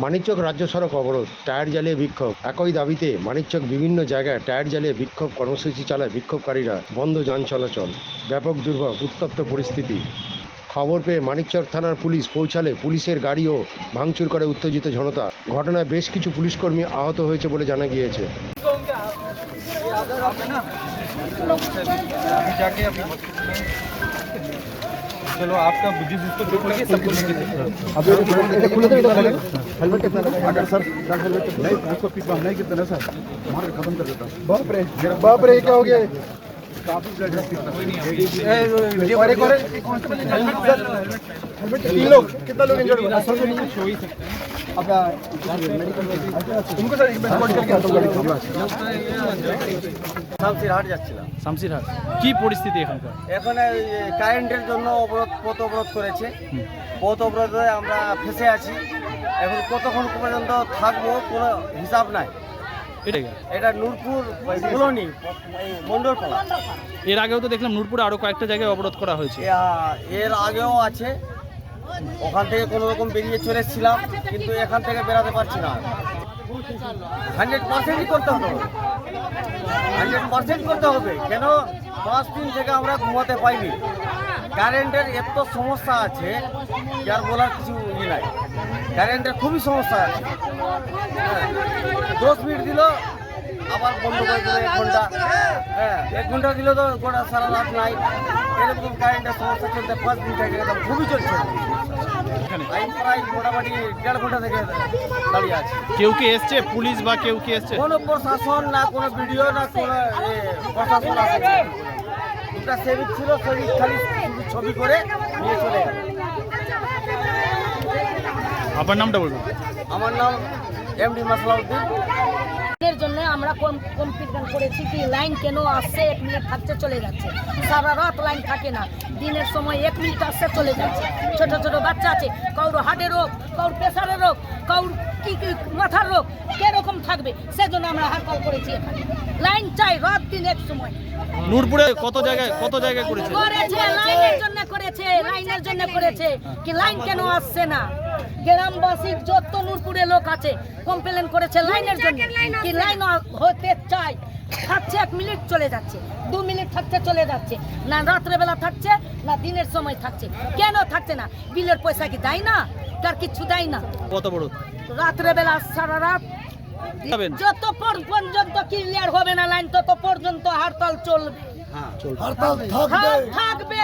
মানিকচক রাজ্য সড়ক অবরোধ, টায়ার জ্বালিয়ে বিক্ষোভ। একই দাবিতে মানিকচক বিভিন্ন জায়গায় টায়ার জ্বালিয়ে বিক্ষোভ কর্মসূচি চালায় বিক্ষোভকারীরা। বন্ধ যান চলাচল, ব্যাপক দুর্ভোগ, উত্তপ্ত পরিস্থিতি। খবর পেয়ে মানিকচক থানার পুলিশ পৌঁছালে পুলিশের গাড়িও ভাঙচুর করে উত্তেজিত জনতা। ঘটনায় বেশ কিছু পুলিশকর্মী আহত হয়েছে বলে জানা গিয়েছে। चलो आपका जिस इसको चोट लगी सब कुछ हेलमेट कितना लगा अगर सर हेलमेट नहीं उसको पीछे नहीं कितना सर मार के खत्म कर देता। बाप रे क्या हो गया काफी और एक और हेलमेट 3 लोग कितना लोग इंजर्ड हुए सर नहीं हो ही सकते अब उनको सर रिपोर्ट करके শামসিরহাট যাচ্ছিলাম। শামসিরহাট কি পরিস্থিতি এখানকার? এখানে কারেন্টের জন্য পথ অবরোধ করেছে। পথ অবরোধে আমরা ফেসে আছি। এখন কতক্ষণ পর্যন্ত থাকবো কোনো হিসাব নাই। এটা নূরপুর কলোনি মন্ডলপাড়া। এর আগেও তো দেখলাম নূরপুরে আরো কয়েকটা জায়গায় অবরোধ করা হয়েছে। এর আগেও আছে, ওখান থেকে কোনো রকম বেরিয়ে চলে এসেছিলাম, কিন্তু এখান থেকে বেরাতে পারছি না। 100% করতে হবে, 100% করতে হবে। কেন 5 দিন থেকে আমরা ঘুমাতে পাইনি। কারেন্টের এত সমস্যা আছে যার বলার কিছু নাই। কারেন্টের খুবই সমস্যা আছে। 10 মিনিট দিল আবার বন্ধ করে দিল, 1 ঘন্টা। 1 ঘন্টা দিল তো গোটা সারা রাত নাই। এরকম কারেন্টের সমস্যা চলতে 5 দিন থেকে একদম খুবই চলছে। আমি প্রায় মোটামুটি 1.5 ঘন্টা থেকে দাঁড়িয়ে আছি। কেউ কি এসছে, পুলিশ বা কেউ কি এসছে? কোনো প্রশাসন না, কোনো ভিডিও না, কোনো প্রশাসন আসে। দুটা সেভিক ছিল, সেভিক খালি ছবি করে নিয়ে চলে গেল। আপনার নামটা বলুন। আমার নাম এমডি মাসলাউদ্দিন। এর জন্য আমরা কমপ্লেন করেছি কি লাইন কেন আসছে, 1 মিনিট থাকতে চলে যাচ্ছে। সারা রাত লাইন থাকে না, দিনের সময় 1 মিনিট আসছে চলে যাচ্ছে। ছোট ছোট বাচ্চা আছে, কারোর হার্টের রোগ, কারোর প্রেসারের রোগ, কারোর কি মাথার রোগ, কিরকম থাকবে সেজন্য আমরা হরতাল করেছি। এখানে লাইন চাই রাত দিন এক সময়। নূরপুরে কত জায়গায় করেছে? লাইনের জন্য করেছে, লাইনের জন্য করেছে কি লাইন কেন আসছে না। গ্রামবাসী যত নূরপুরে লোক আছে কমপ্লেন করেছে লাইনের জন্য কি লাইন হতে চাই। থাকছে 1 মিনিট চলে যাচ্ছে, 2 মিনিট থাকতে চলে যাচ্ছে, না রাত্রেবেলা থাকছে না দিনের সময় থাকছে। কেন থাকছে না? বিলের পয়সা কি দেয় না? তার কিছু দেয় না। কত বড় রাত্রেবেলা সারা রাত যত পর্যন্ত ক্লিয়ার হবে না লাইন তত পর্যন্ত হরতাল চলবে। হরতাল থাকবে।